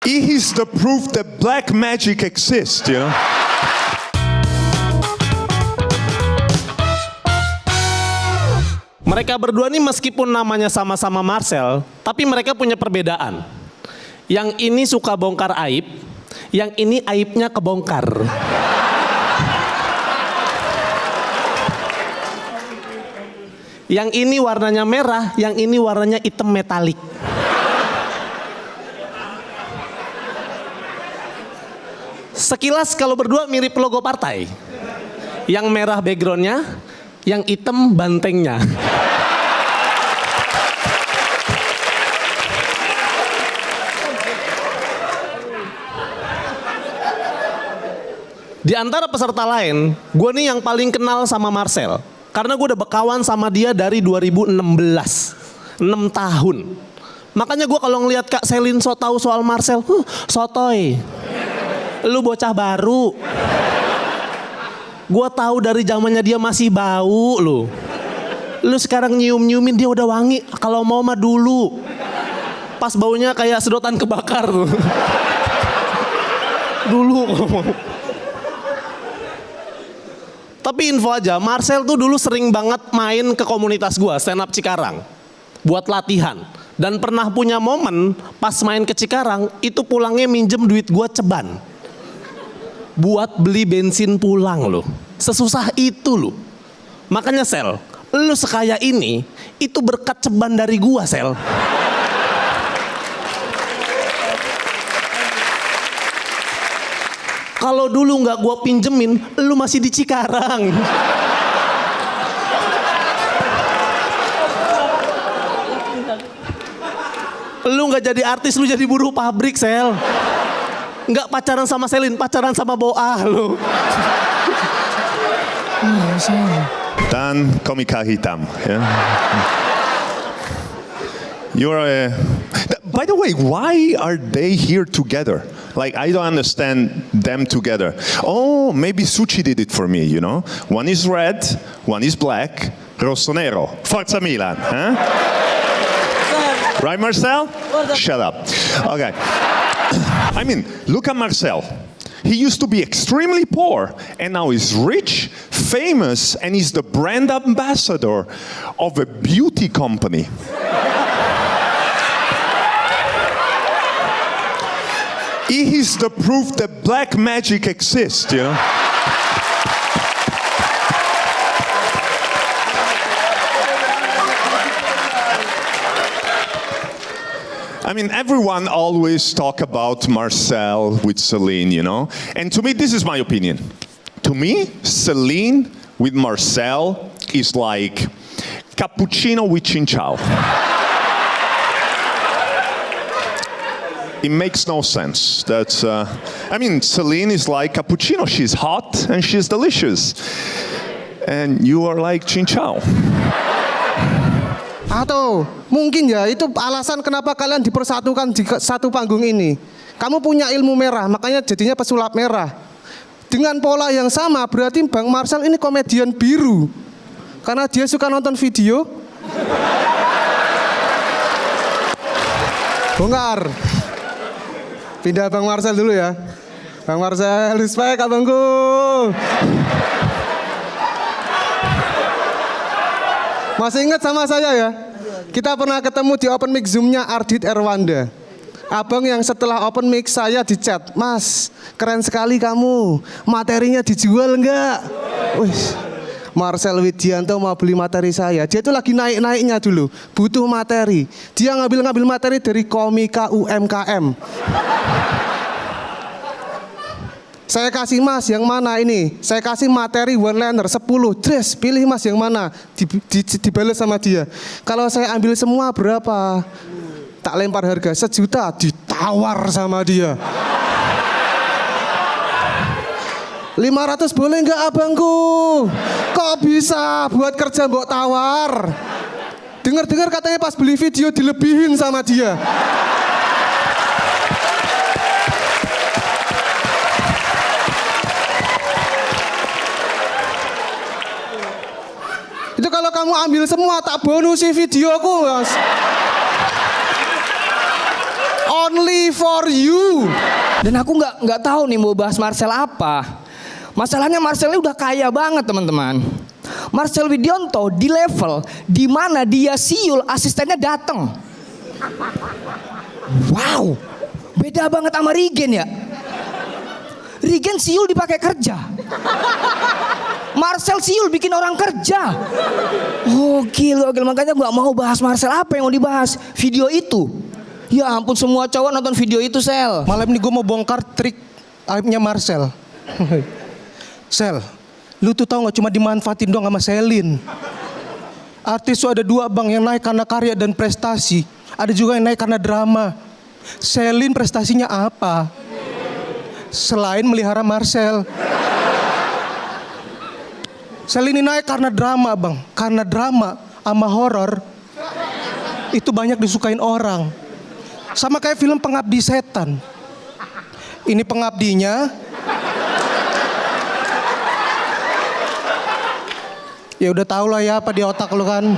He's the proof that black magic exists, you know. Mereka berdua nih meskipun namanya sama-sama Marcel, tapi mereka punya perbedaan. Yang ini suka bongkar aib, yang ini aibnya kebongkar. Yang ini warnanya merah, yang ini warnanya hitam metalik. Sekilas kalau berdua mirip logo partai. Yang merah backgroundnya, yang hitam bantengnya. Di antara peserta lain, gue nih yang paling kenal sama Marcel. Karena gue udah berkawan sama dia dari 2016. 6 tahun. Makanya gue kalau ngelihat Kak Selin so tahu soal Marcel, sotoy. Lu bocah baru. Gue tahu dari zamannya dia masih bau lu. Lu sekarang nyium-nyiumin dia udah wangi. Kalau mau mah dulu. Pas baunya kayak sedotan kebakar tuh. Dulu. Tapi info aja, Marcel tuh dulu sering banget main ke komunitas gue, stand up Cikarang. Buat latihan. Dan pernah punya momen pas main ke Cikarang, itu pulangnya minjem duit gue ceban. Buat beli bensin pulang loh. Sesusah itu loh. Makanya Sel, lu sekaya ini, itu berkat ceban dari gua Sel. Kalau dulu nggak gua pinjemin, lu masih di Cikarang. Lu nggak jadi artis, lu jadi buruh pabrik Sel. Nggak pacaran sama Selin, pacaran sama Boah lu. Dan komika hitam. Yeah. You're a... By the way, why are they here together? Like, I don't understand them together. Oh, maybe Suchi did it for me, you know? One is red, one is black, rossonero. Forza Milan, huh? Right, Marcel? Shut up. Okay. I mean, look at Marcel. He used to be extremely poor, and now he's rich, famous, and he's the brand ambassador of a beauty company. He is the proof that black magic exists, you know? I mean, everyone always talk about Marcel with Celine, you know? And to me, this is my opinion. To me, Celine with Marcel is like cappuccino with chinchao. It makes no sense. That's, I mean, Celine is like cappuccino. She's hot and she's delicious. And you are like chinchao. Atau mungkin ya itu alasan kenapa kalian dipersatukan di satu panggung ini. Kamu punya ilmu merah, makanya jadinya pesulap merah. Dengan pola yang sama berarti Bang Marcel ini komedian biru. Karena dia suka nonton video. Bongkar. Pindah Bang Marcel dulu ya. Bang Marcel, respect abangku. Masih ingat sama saya ya? Kita pernah ketemu di open mic Zoom-nya Ardit Erwanda. Abang yang setelah open mic saya di chat, Mas, keren sekali kamu. Materinya dijual enggak? Wih, Marcel Widianto mau beli materi saya. Dia itu lagi naik-naiknya dulu, butuh materi. Dia ngambil materi dari komika UMKM. Saya kasih Mas yang mana ini? Saya kasih materi one liner 10 dress, pilih Mas yang mana? Dibalas sama dia. Kalau saya ambil semua berapa? Tak lempar harga 1 juta, ditawar sama dia. 500 boleh nggak abangku? Kok bisa buat kerja mbok tawar? Dengar-dengar katanya pas beli video dilebihin sama dia. Itu kalau kamu ambil semua tak bonusi videoku, Mas. only for you. Dan aku nggak tahu nih mau bahas Marcel apa. Masalahnya Marcel ini udah kaya banget teman-teman. Marcel Widianto di level di mana dia siul asistennya datang. Wow, beda banget sama Regen ya. Regen siul dipakai kerja. Marcel siul bikin orang kerja. Gokil. Makanya gak mau bahas Marcel. Apa yang mau dibahas? Video itu. Ya ampun, semua cowok nonton video itu, Sel. Malam ini gue mau bongkar trik aibnya Marcel. Sel, lu tuh tau gak cuma dimanfaatin doang sama Selin. Artis tuh ada dua bang, yang naik karena karya dan prestasi. Ada juga yang naik karena drama. Selin prestasinya apa? Selain melihara Marcel. Selin ini naik karena drama bang. Karena drama sama horor itu banyak disukain orang. Sama kayak film Pengabdi Setan. Ini pengabdinya ya udah tau lah ya apa di otak lu kan.